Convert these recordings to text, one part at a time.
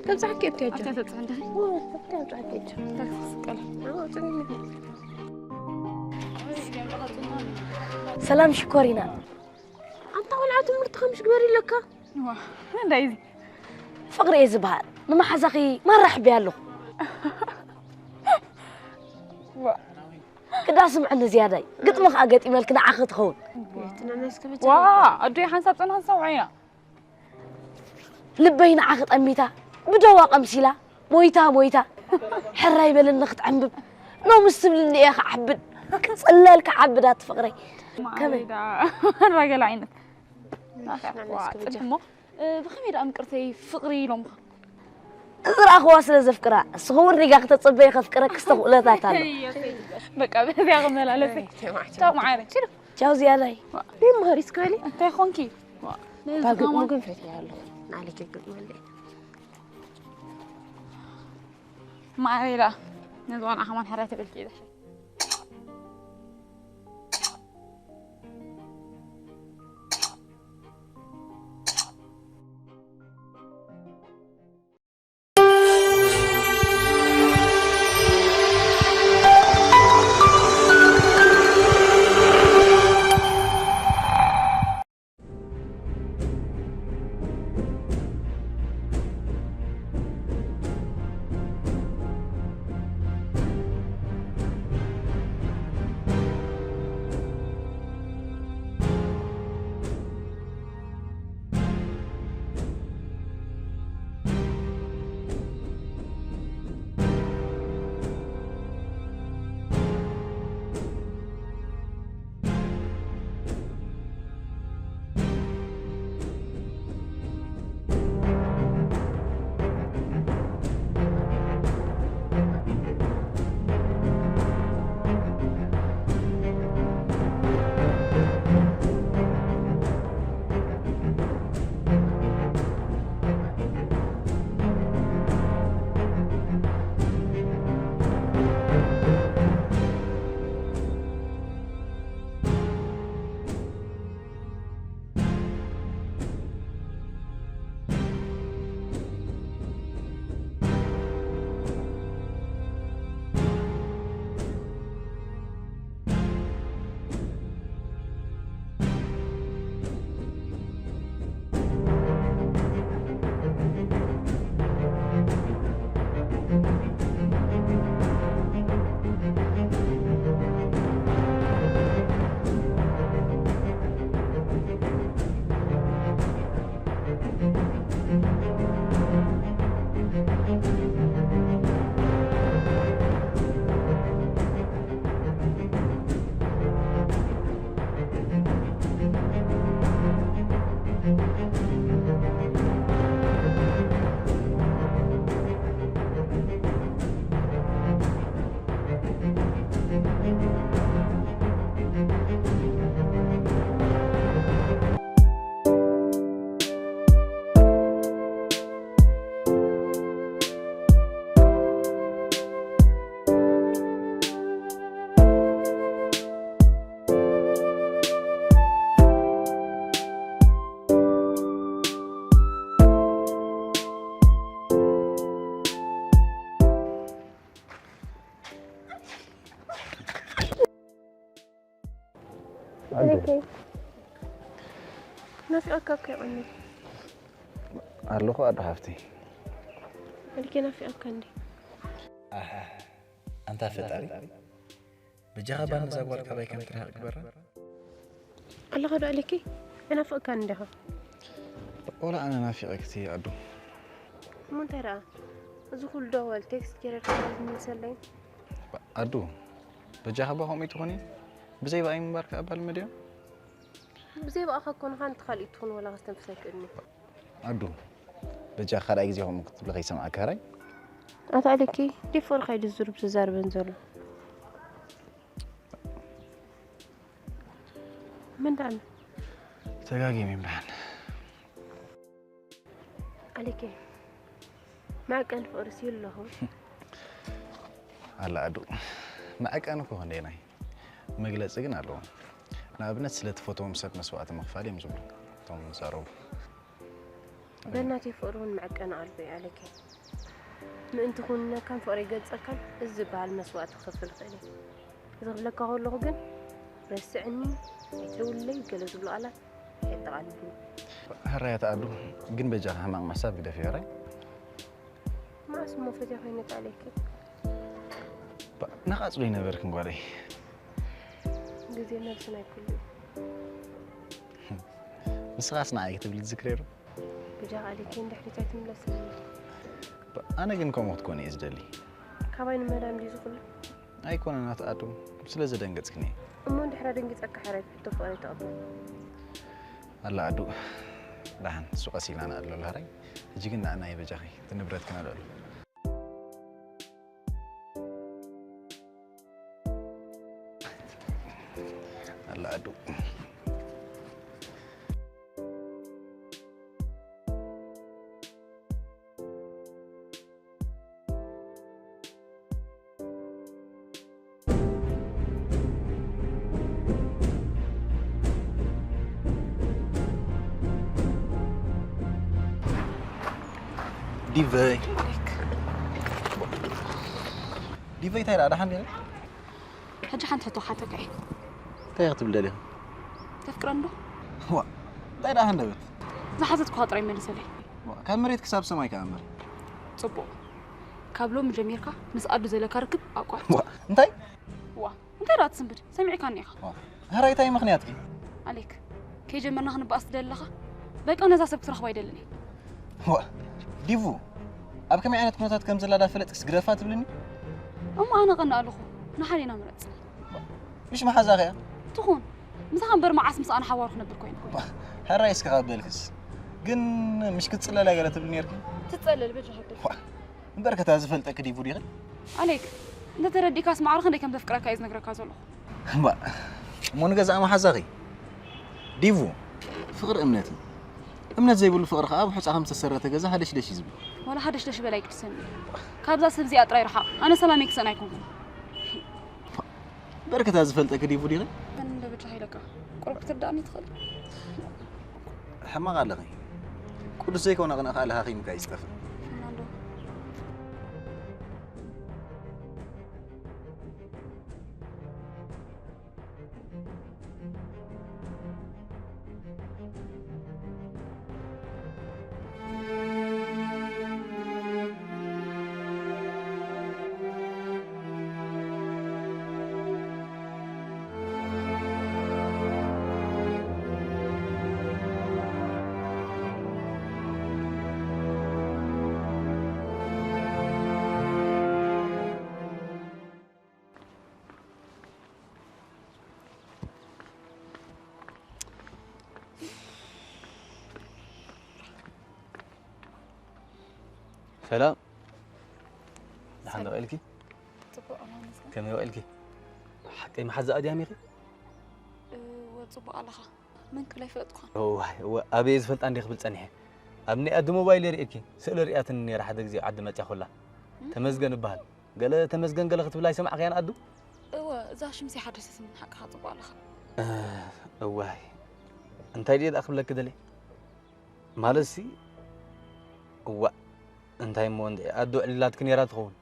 تمسحك أنت يا جماعة. أنت عندها. تمسحك أنت. سلام شكورينا. أنت والعاد مرتخم مش قبري لك. واه دايزي. فقري زبال ما حزقي ما راح بيالو. كدا سمعنا زيادة قد ما خاقت إيميل كدا عاخد خون. واه أدري حنسات أنا سوينا. لبينا عاخد أميتا بدواق أمسيلا مويتا حراي بلن نخت عنبب نو مستبلني يا أخي عبد صلالك عبدات فقري كمل الراجل عينك تحمو بخميد أمكرتي فقري لهم أزرع أخواس لزفكرة الصهور رجع تتصبي خفكرة كستقولة تاتالو بقى بس يا غمل على سي تاو معانا شنو جاو زيادة ليه مهريس كالي أنت يا خونكي باقي ممكن فتي يالله نالي جقد مالي ما علي لا نزوان أحمان حراتي بالكيدة عليكي ما في أكاك يا عمي أرلوخو أدو حفتي عليكي أنا في أكاندي أنت فتاري بجابة نزاقوال كباي كم ترها أكبر الله غدو عليكي أنا في أكاندي ولا أنا نافي أكتي أدو مو ترى أزخل دوال تكست جرر من سلين أدو بجابة هم يتوني بزي بقى مبارك أبال مديو بزي بقى أخاكون خان تخليتون ولا غستن فسكرني أدو بجا خرا يجي هم مكتوب لغي سمع كهري أتعلكي دي فور خيد الزرب سزار بنزل من دعنا تلاقي مين بعد عليكي معك أنف أرسل له هلا أدو معك أنا كهون ديناي مجلس جن ألو أنا أبنت سلت فوتو مسك مسوات مخفالي مزبوط توم زارو بناتي فورون معك أنا قلبي عليكي ما أنت كنا كان فقري قد سكن الزبال المسوات تخفل خيلي إذا لك هو اللغة رسعني يترول لي جلس بالعلا يتعلم هراي تعدو جن بجاه همang masa bida fi haray ما اسمه فتح عينك عليك نقاص لي نبرك مغاري جزي نفسنا كله مسخاسنا عيك تبل تذكريرو بجاه عليك إن دحرتي تملس أنا جن كم وقت كوني إزدلي كابين مدام دي زغل أيكون أنا تعدو سلزة دنقت كني أما دحرة دنقت أكحرك تفقري تقبل الله عدو لحن سوق سيلان أدلو الهري جينا أنا يبجاخي تنبرت كنا دول الله عدو ديفاي تاير على حني حاجة حنت حتو حاتك عين تاير تبل لي تفكر انه هو تاير على حني زحزت خاطري من سلي كان مريت كساب سماي كامر صبو كابلو مجميركا نسقدو زي لكركب اقعد انتي انت راه تسنبد سمعي كان ياخ هراي تاي مخنياتك عليك كي جمرنا خنبقى دلخه بقى انا زاسب ترخبا يدلني هو ديفو أب كم يعني تكونات كم زلا دافلت كسجرافات بلني أما أنا قلنا له نحالينا مرت مش محزاغيا تخون مسخن بر معاس مس أنا حوار خنبر كوين هالرئيس كقابلكس جن مش كتصل لا قالت بلني يركي تتسلل بجه حبل بركة هازفلتك ديفو دي عليك انت تردي كاس معرخ انك كم تفكرك عايز نقرا زلو با مو نغزا ما حزاغي ديفو فقر امنتي امنت زي بقول فقر خاب حص 5 سرته غزا هدش دش يزبي ولا هدش دش بلاي كتسمي كابزا سبزي اطراي رحا انا سلامي كسن ايكون بركة هازفلتك ديفو دي كان ده بتحي لك قرب تبدأني تخل حما قال لي كل زي كون انا قال اخي مكا يستفى سلام لحد وقالكي كم وقالكي حكي ما حزق ادي اميري وتصبق على خا من كل يفطخ هو ابي يزفلط عندي خبل صنيح ابني اد موبايل ريكي سئل رياتني راح دغزي عد مچا خلا تمزغن بحال قال تمزغن قال خطب لا يسمع خيان ادو ذا شمسي حدث من حق خاطب على خا واي انت يدي اخبل لك دلي مالسي هو انتي موند ادو علات كنيرات خون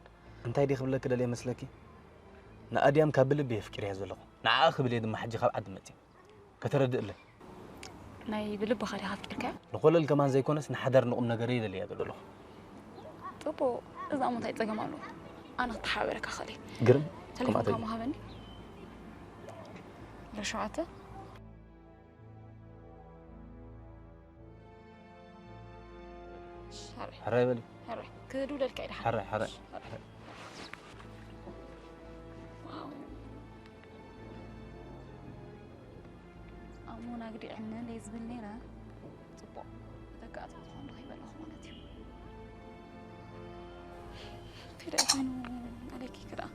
انتي دي خبل لك دلي مسلكي نا اديام كابل بيفكر يا زلخ نا اخبل يد ما حجي خاب عد متي كتردق لي ناي بلب خالي هاتك نقول كمان زي كونس نحضر نقوم نغري دلي يا زلخ طبو اذا مو تايتغمالو انا تحاورك خالي قرم تليفون ما هبني رشعته حري بلي حري كدو للكايد حري أمونا قدي عنا ليز بالليلة طبق ذكاء تدخل رهيبة الأخوانتي في رأيكم عليكي كده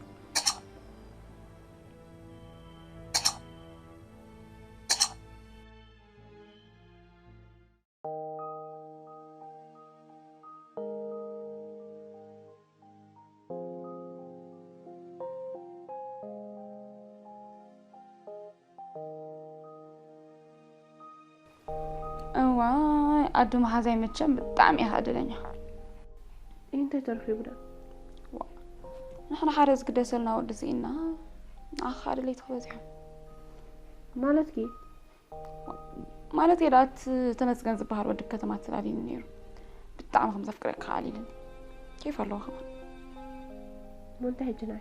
أدو ما هذا يمتشم بالطعم يهادلني. أنت تعرفي بدا نحن حارس قدسلنا ودزينا آخر اللي تخبزهم مالتكي مالتي رات تمسكن زبهر ودك كتمات سلالين نيرو بالطعم خمسة فكرك خالين كيف الله خبر منتهي جناي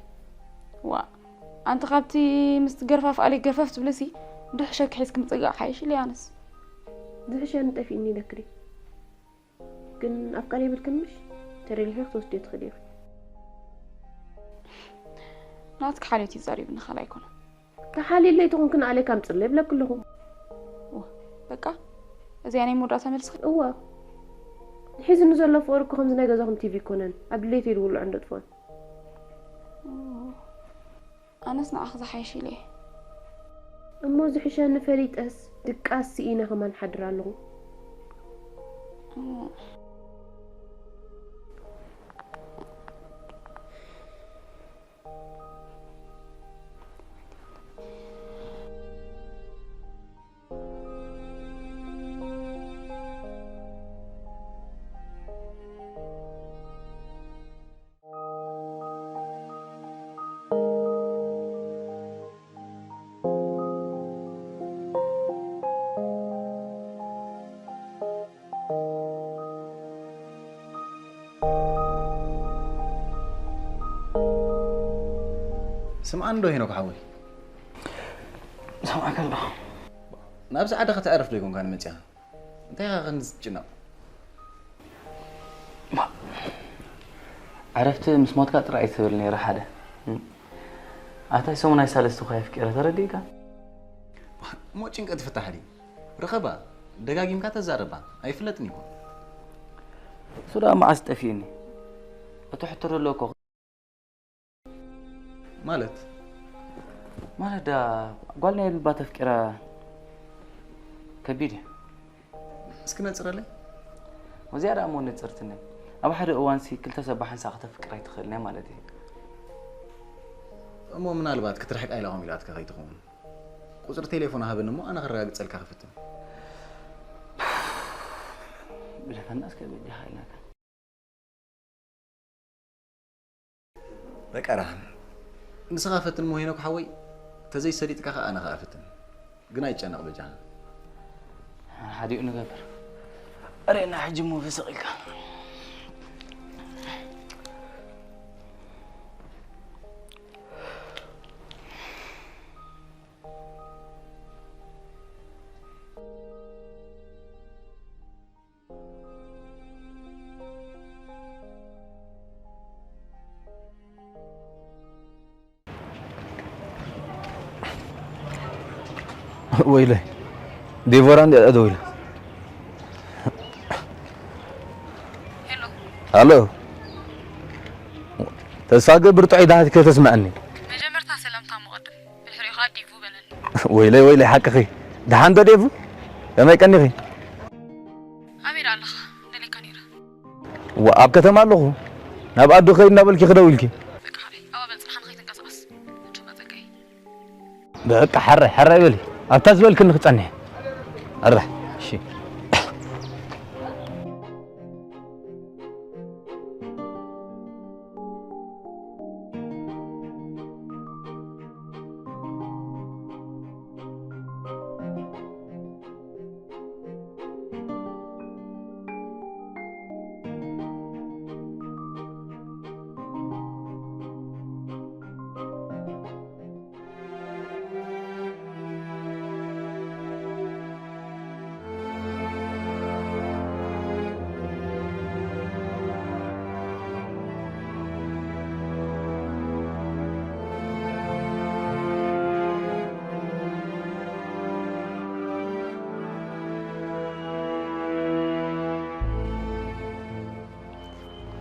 أنت خابتي مستقرفة في عليك قرففت بلسي دحشك حيسك متقع حيش اللي أنس دحشة نتفي إني ذكري كن أفكاري بالكمش ترى لي حيخ توستي تخليخ ناتك حالتي زاري بن خلايكونا كحالي اللي تكون كن عليك عم تصلب لك كلهم بقى إذا يعني مرات ملسخ هو حيز نزل فورك خمس ناقة زخم تي في كونن قبل لي يقولوا عنده طفل أنا سنا أخذ حيشي ليه أما زحشان نفريت أس دقاس سينا كمان حدرا له سمعان دو هناك حوي سمعك الله نابس عادة تعرف ليكم كان متى انت يا غنز جنا عرفت مسموت كات رأيت تبلني راح هذا أتاي سومنا يسالستو خايف كيرا ترديكا مو تشنك تفتح لي رخبة دقاقيم كاتا زاربا أي فلتني كون سودا ما أستفيني أتحتر لوكو مالت دا قالني البات فكرة كبيرة اسكنا تصير لي وزيادة أمون تصرتني أبو حد أوانسي كل تسبح ساعة فكرة يدخلني مالتي مو من البات كترحق أي لهم يلاتك غي تخون قصر تليفونها بنمو أنا غير قد سألك خفتن بلا فالناس كده بدي هاي لك بك أرحم نسخافتن مو هينك حوي تزي سريتك أنا خافتن قنايت أنا بجاها حديق نقبر أرينا حجمو في سقيك ويلي ديفوران دي أدويل هلو تساقل برتعي دهات كده تسمعني مجمرتها سلامتها مقدم بالحريقات ديفو بنن ويلي حق أخي دهان دو ديفو لما يكني خي أمير الله دلي كانيرا وأب كتما له ناب أدو خي نابل كي خدويلكي بك حري أول بنصحان خيتن قصقص نشوف أزكي بقى حرة يبلي أبتزبل كن خطني أرح شي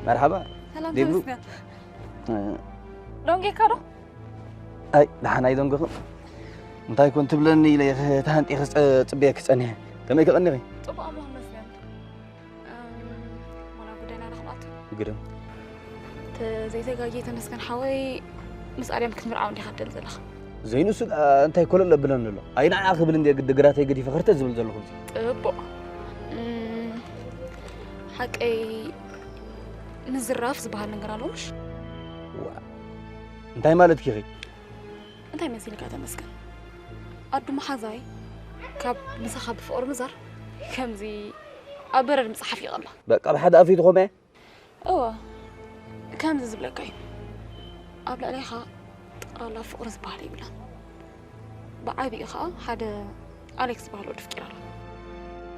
مرحبا سلام ديبلو. دونجي كارو أي دحنا يدون قخم انتي كنت بلني لي تهانتي خص صبيك صنيه كمي كقني طبعا الله مسلم وانا قدينا نخلط قدم زي تجاجي تمسكن حوي مسألة مكتمر عون دي خدل زلخ زينو سد انتي كل لبلن له اين عاقبل اندي قد قراتي قدي فخرت زبل زلخ طبو حق اي نزراف زبهال نقرالوش انتي مالتك يا اخي انتي مسيلك اتمسكن ادو محازاي كاب مسخ بفقر مزر كمزي ابرر مصحف يغلا بقى بحد افيد غومه اوا كمزي زبلكاي قبل عليها تقرا لا فقر زبالي بلا بعابي خا حدا أليكس بحالو تفكير على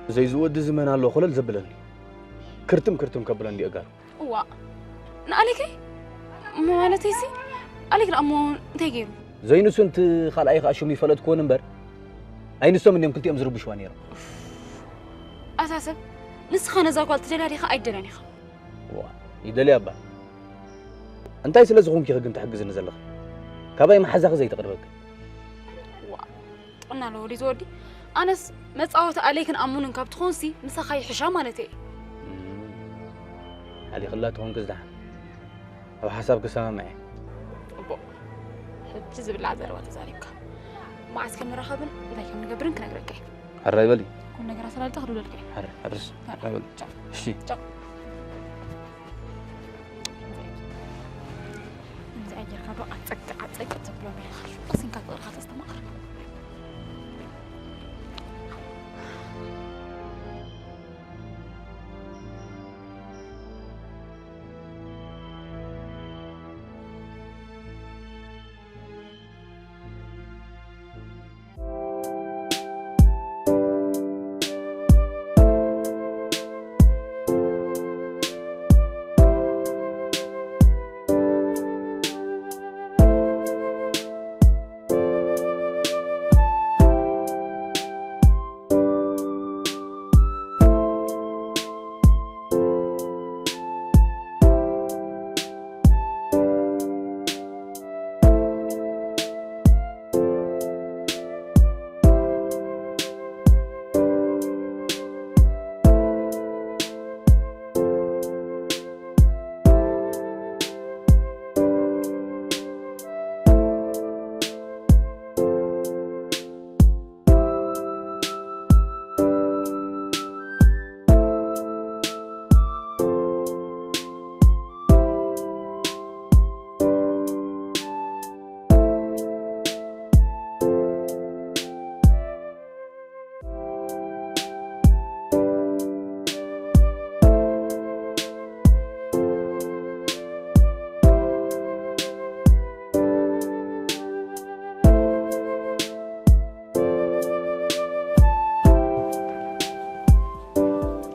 زي زود زمان الله خلل زبلني كرتم كبلن دي اقار وا نالكي مالتي سي عليك الامون تيجي زي نسو انت خالاي خاشو ميفلط كون امبر اي نسو منهم كنتي امزرو بشوانيرا اساسا نسخه نزاقول تجلالي خا ايدلاني خا وا يدلي ابا انتي سلازغون كي خجن تحجز نزلخ كاباي محزاخ زي تقربك وا قلنا له ولي زودي انس مصاوت عليكن امون كاب تخونسي مسخاي حشا مالتي علي خلات هون كزدح او حسابك سما معي ابو حجز بالعذر وتزاريك ما عسكر مرحبا اذا كم نقبرن كنقرك حراي بلي كون نقرا سلال تاخذوا لك حرس حراي بلي شي انت اجر كادو اتصق تبلو بي بس انك تقرا تستمر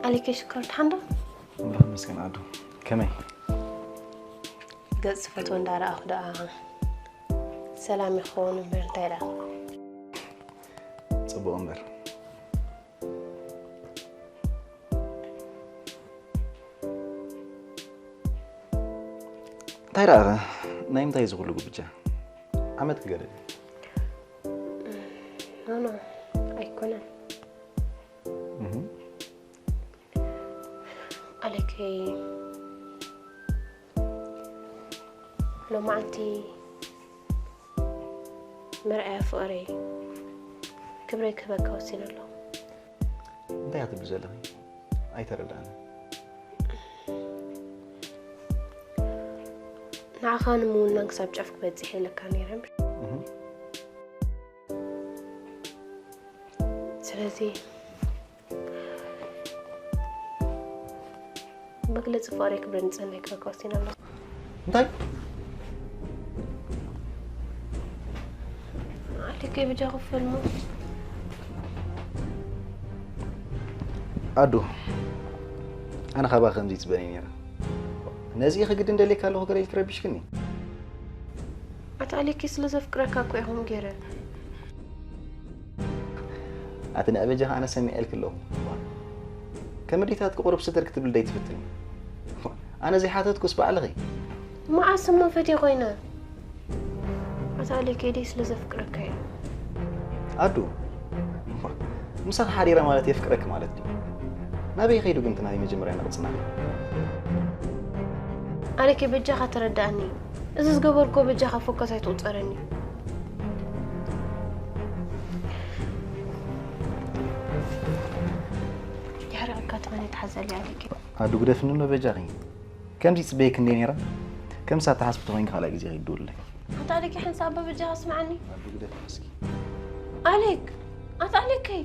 عليك شكرت حمدا الله مسكين عدو كمي قص فتون دار أخدا سلام يخون برتيرا صبو أمبر تايرا نايم تايز غلو بجا عمد كقرد أنا أيكونا عليك لو ما أنتي مرأة فقري كبري كبك وسين الله انت يا تبي زلمي اي ترى الان نعخان مو نقصب جفك بتزحي لك كان يرم سلازي مقلت فقري كبري نتسنى كبك وسين الله انت عليك بجا غفل مو أدو أنا خبا خمسة تبانين يرى نازي خجدين دليك هلو غير يتربيش كني أتعليك يسلز فكرك أكو يهم غيره أتنا أبجها أنا سمي ألك له كم ريتات قرب ستر كتب لدي تفتني أنا زي حاتت كسب على ما عسما فتي غينا أتعليك يدي يسلز فكرك هي أدو مسخ حريرة مالتي فكرك مالتي ما بيخيدو قمت هذه مجمرة نقصنا عليك بجاخة ترداني إذا قبركو بجاخة فوكس هي توصرني يا رأيك تمني تحزلي عليك أدو قد فنون بجاغي كم جيت بيك النيرة كم ساعة حسب تغين خلاص يجي يدور لك أنت عليك يا حنساب بجاه اسمعني. عبد قدر مسكين. عليك أنت عليك هي.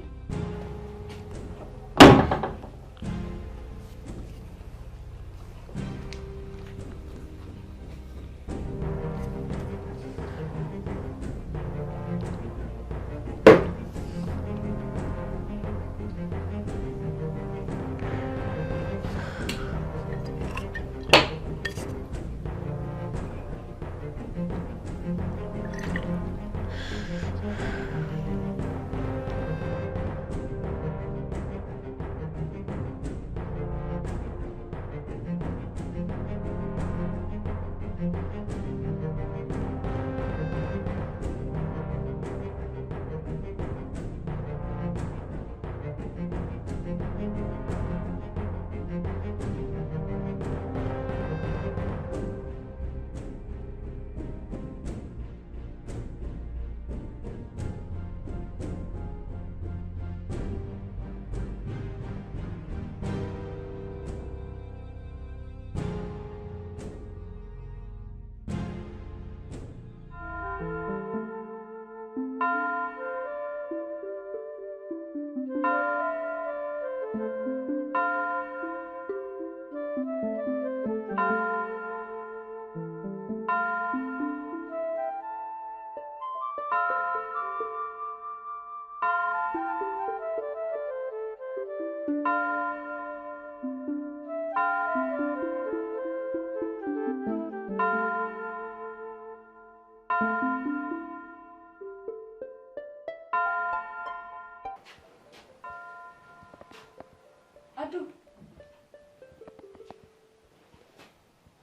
عدو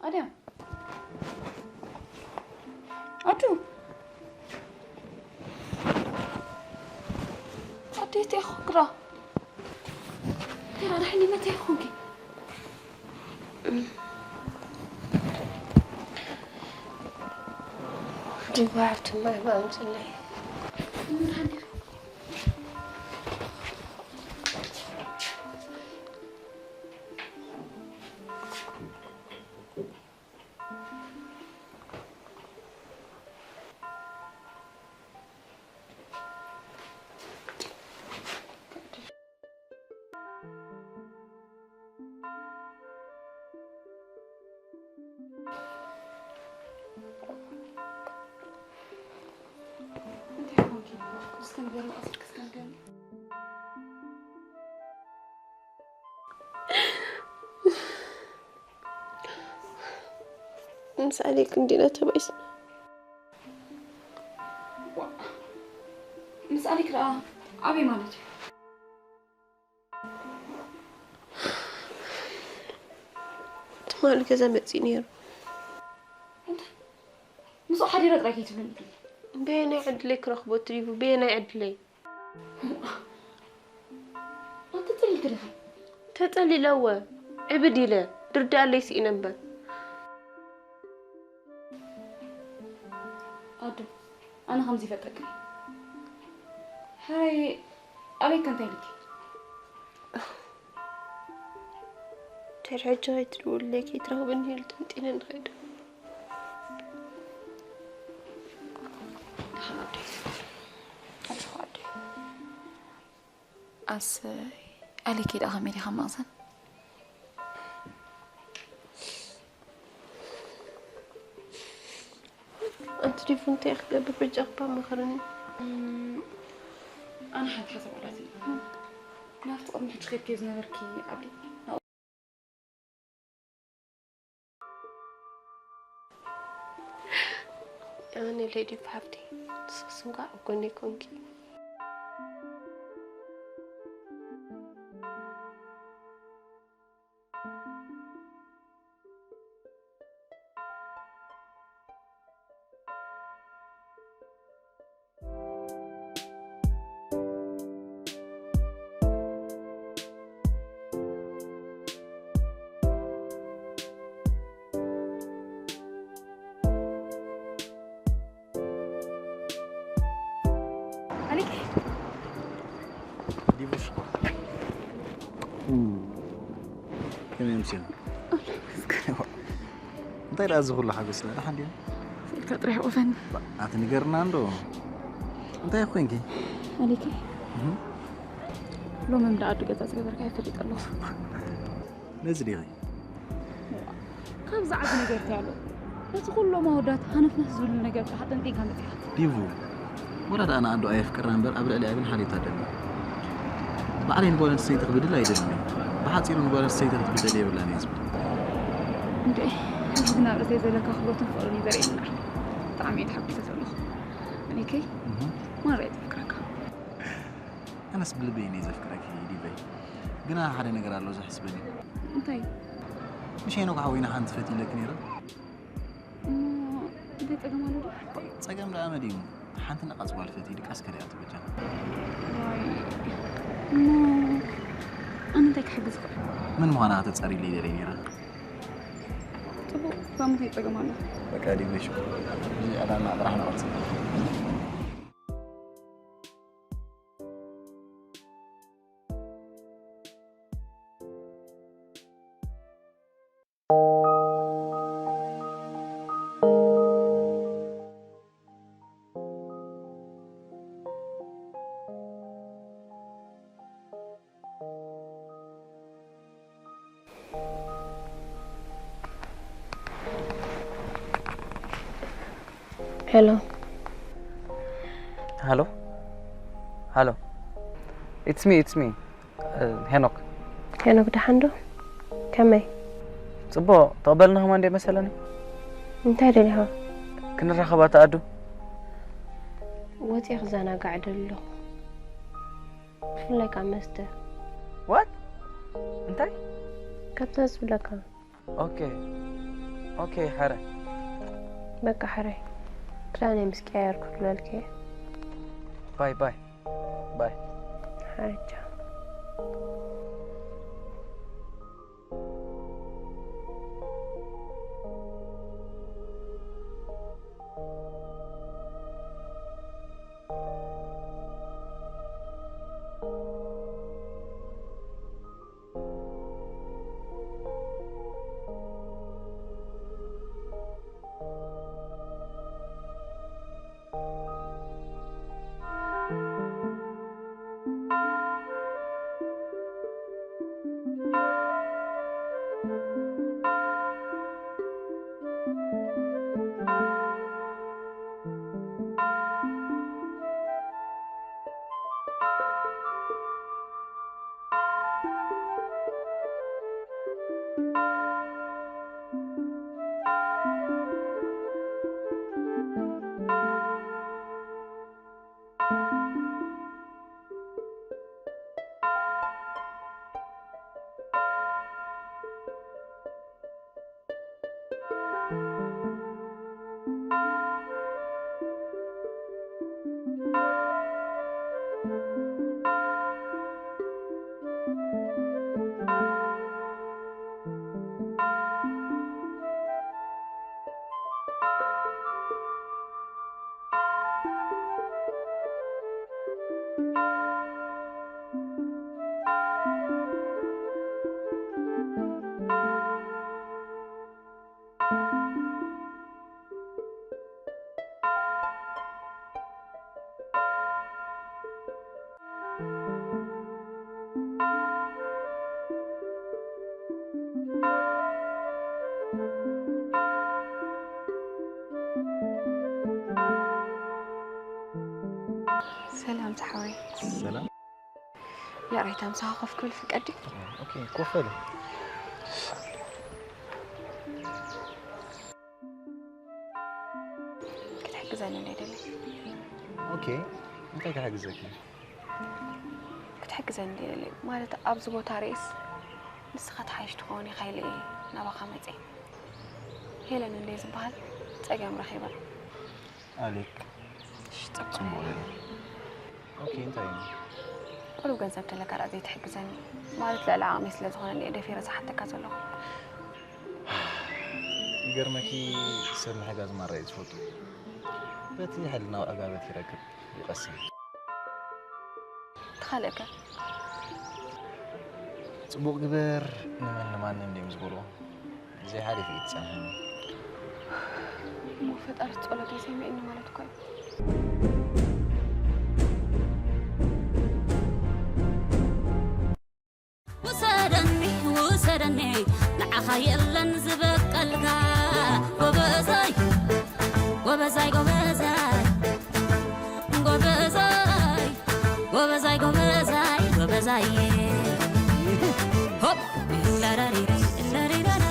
أدم عدو عديت يا أخوك ترى رحني ما تأخوكي جوعت ما يبقى مصلي. نسأل عليك ندينا تبعيس. مسألك لا أبي مالك تمالك إذا متزينير مسو حد يرد راكي تبلن بيني عدلك رخبو تريفو بيني عدلي أنت تتلي كده تتلي لوا عبدي له دردا لي سي نمبر أدو أنا خمسي فتكني هاي عليك أنت لك ترجعي تقول لك يترهبني لتنتين نخيد أس عليك إذا أغمي لي خماسا أنت تليفون تاخذ ببرج أخبار مخرني أنا حسب على ذي ما أفتكر من حد غير كيف نبركي قبلي أنا ليدي فهفتي سسنقع وكوني كونكي عليك ديبوش كم يمشي انت رازق كل حاجه سنه حد ፈጥሪ ሕቁፈን ኣትንገርና እንዶ እንታይ ኮንኪ ኣሊከ ሎሚ ምዳ ኣዱ ገዛ ዝገበርካ ይፈልጥ ኣለኹ ነዚ ዲኺ ካብዚ ዓብ ነገር እንታይሎ ነቲ ኩሎም ኣወዳት ሃነፍነፍ ዝብሉ ነገር ከዓ ጠንጢንካ መፅኻ ዲቡ ወላዳ ኣነ ኣንዶ ኣየፍቅርና እምበር ኣብ ልዕሊ ኣብን ሓሊታ ደሊ ባዕለይ ንጓል ኣንስተይቲ ክብድል ኣይደልኒ ብሓፂሩ ንጓል ኣንስተይቲ ክትብደል የብላን እየ ዝብል እንዴ ሕዚ ግን ኣብ ርእሰይ ዘለካ ክብሮትን ፍቕርን እዩ ዘርእየና ብጣዕሚ እየ ተሓጒሰ ዘለኹ ኣሊከይ ማን ርአየ ዘፍቅረካ ኣነስ ብልበይ ነይ ዘፍቅረኪ ዲበይ ግና ሓደ ነገር ኣሎ ዘሕስበኒ እንታይ ምሸይ ነው ካዊና ሓንቲ ፈቲለክ ነይረ እንታይ ፀገም ኣሎ ዶ ፀገም ዳ መዲሙ ሓንቲ ነቐፅዋል ፈቲ ድቃስ ከሪያ ትበጃ ዋይ ኣነ እንታይ ክሕግዝ ክእል ምን ምዃና ተፀሪለይ ደለይ ነይራ ፅቡቅ ባምንታይ ፀገም ኣሎ በቃ ዲበይ ሹ እዚ ኣዳና ጥራሕ ነቐፅል Hello. Hello? Hello. It's me. Henok. Henok دحندو؟ كمي؟ صبا تقبلنا هم عندي مثلا؟ انتهي لها. كنا رخبات أدو. واتي خزانة قاعد له. فلك عمسته. What? انتهي؟ كتنس لك. اوكي حري. بقى حري. كلاني مسكير كل الكي. باي. حرجة. سلام تحوي سلام لا ريت مساقف كل في قدي اوكي كوفلي كنت حجزاني ليدلي اوكي انت كحجزك كنت حجزاني ليدلي مالت ابز بوتا رئيس نسخه حايش تكوني خيلي نبقى مزي هيلن اللي زبال تقام رخيبه عليك شتقول اوكي انت قولوا جنزبت لك على زي تحجزني مالت لا عامي سلا زغنا اللي إدي في رأس حتى كذا قرمكي سر حجاز مرة يتفوتوا بتي حلنا وأقابتي ركب يقسم تخلك صبوق كبر نمان نمدي مزبولو زي حالي في إتساهم مو فطرت ጸሎት ይሰሚዕኒ ማለት እኮ وسدني نعخ يلن زبقلكا وبزاي وبزاي وبزاي وبزاي وبزاي وبزاي وبزاي هوب لا لا لا لا لا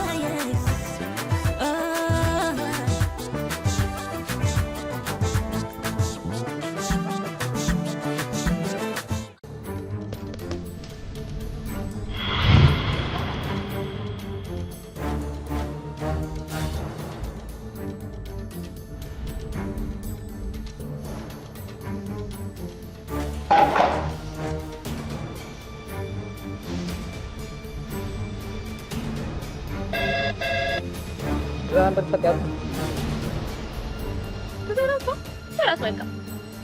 خلاص وينك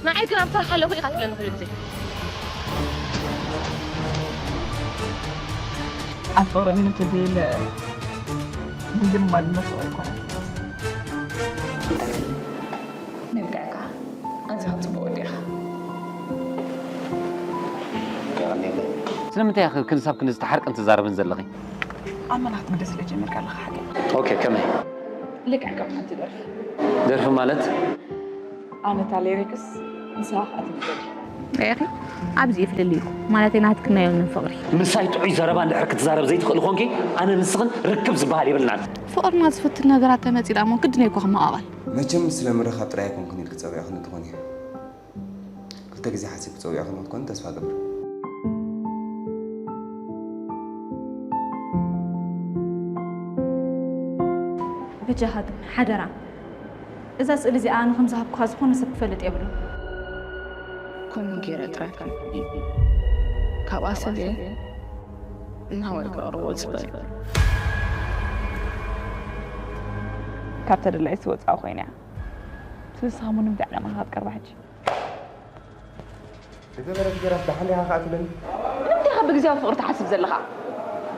ما عيد كلام صح خلوه يقاتل لنا كل زي عفوا من تبيل من ما المسؤول كنا نبدأك أنت هتبوديها سلمت يا أخي كل ساب كنت استحرق أنت زارب نزلغي أما أنا هتمدس لك جميل قال لك حاجة أوكي كمل لك عقب ما تدرف درف مالت أنا تاليريكس مساح أتمدد يا أخي عبزي يفلليكم مالتي نهاتكنا يوم فقري من سايت عي زربان لحركة زارب زي تخلي خونكي أنا نسخن ركب زبالي بالنعم فقرنا زفت النجارات تمتي لا ممكن دنيكو هم أول مچم سلام رخ طريقكم كني كتصوي أخذ تغني قلت لك زي حسيب تصوي أخذ كنت أسفا قبل بجهاد حدرا إذا سأل زي أنا خمسة هبكو هزخون سبفلت يبلو كن غير تراكم كواسل نحاول قرار سبل كابتن اللي سوت أو خينا تلصامون نبدأ على ما هاد كربحج إذا برد جرس بحليها خاتلن أنت خبك زي فقرت حسب زلها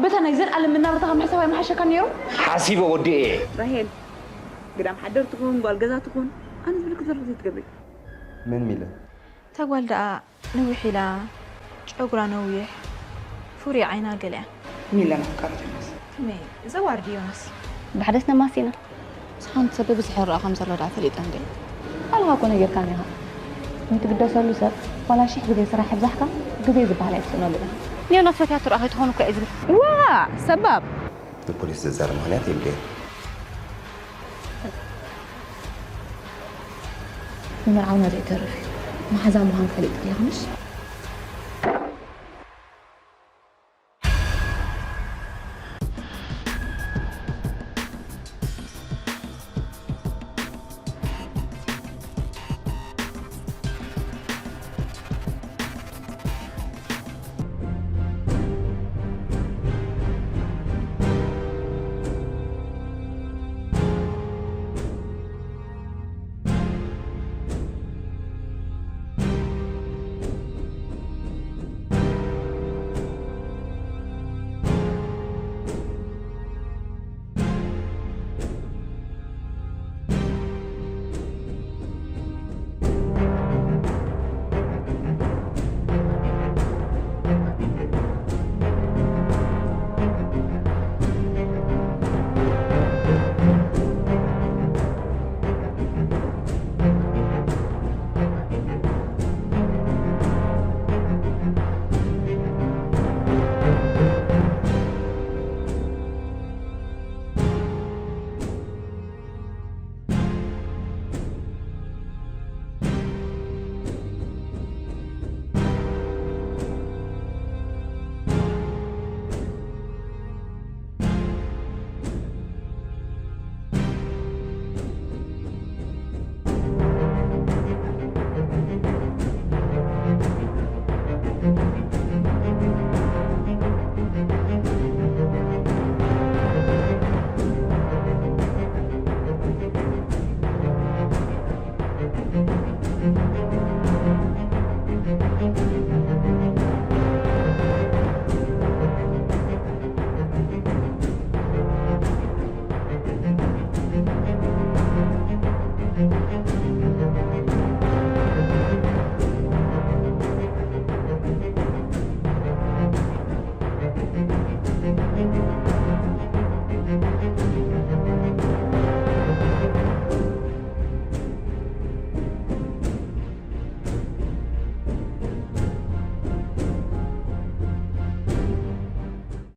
بتنا يزن على من نار تهم حسابي ما حشة كان يرو حاسيبه ودي إيه رهيل قدام حضرتكم قال جزاتكم أنا بلك زرت تقبل من ميلا تقول دا نوحي لا شعقرا نويح فوري عينا قلع ميلا نفكرت الناس مي زوار ديونس بحدثنا ما فينا صحن تسبب الحر رقم زر دع فليت عندي أنا هكون غير كان يها أنت بدي أسأل سب ولا شيء بدي صراحة بزحكة بدي يزب على إسمه لنا نيو نفسك يا ترى هيت هون كأزل وا سبب البوليس زار مهنات يبدأ من عونا زي تعرفي ما حزام هان فليت يا مش